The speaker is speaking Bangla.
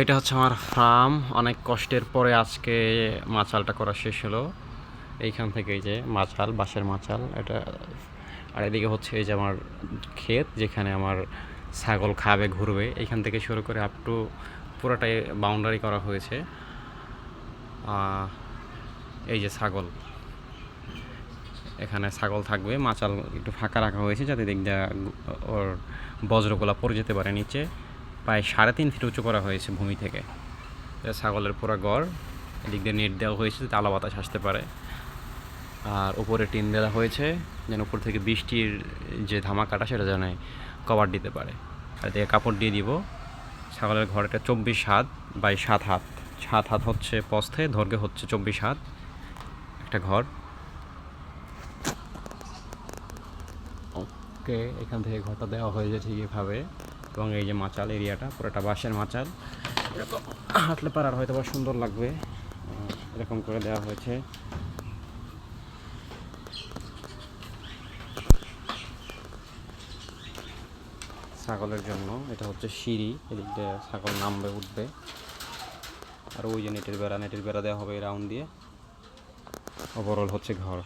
এটা হচ্ছে আমার ফার্ম। অনেক কষ্টের পরে আজকে মাচালটা করা শেষ হলো। এইখান থেকে এই যে মাচাল, বাঁশের মাচাল এটা। আর এদিকে হচ্ছে এই যে আমার ক্ষেত, যেখানে আমার ছাগল খাবে, ঘুরবে। এইখান থেকে শুরু করে আপ টু পুরোটাই বাউন্ডারি করা হয়েছে। এই যে ছাগল, এখানে ছাগল থাকবে। মাচাল একটু ফাঁকা রাখা হয়েছে যাতে দিক দিয়ে ওর বজ্রগুলা পড়ে যেতে পারে নিচে। প্রায় 3.5 ফিট উঁচু করা হয়েছে ভূমি থেকে। ছাগলের পুরো গড়, এদিক দিয়ে নেট দেওয়া হয়েছে যাতে আলো বাতাস আসতে পারে। আর উপরে টিন দেওয়া হয়েছে যেন উপর থেকে বৃষ্টির যে ধামাকাটা সেটা যেন কভার দিতে পারে। আর এদিকে কাপড় দিয়ে দিব। ছাগলের ঘরটা 24 হাত বাই 7 হাত। 7 হাত হচ্ছে প্রস্থে, দৈর্ঘ্য হচ্ছে 24 হাত একটা ঘর। ওকে, এখান থেকে ঘরটা দেওয়া হয়েছে ঠিকইভাবে। এবং এই যে মাচাল এরিয়াটা পুরোটা বাঁশের মাচাল, এরকম হাঁটলে পারার হয়তো বা সুন্দর লাগবে, এরকম করে দেওয়া হয়েছে। ছাগলের জন্য এটা হচ্ছে সিঁড়ি, এদিক দিয়ে ছাগল নামবে, উঠবে। আর ওই যে নেটের বেড়া দেওয়া হবে রাউন্ড দিয়ে। ওভারঅল হচ্ছে ঘর।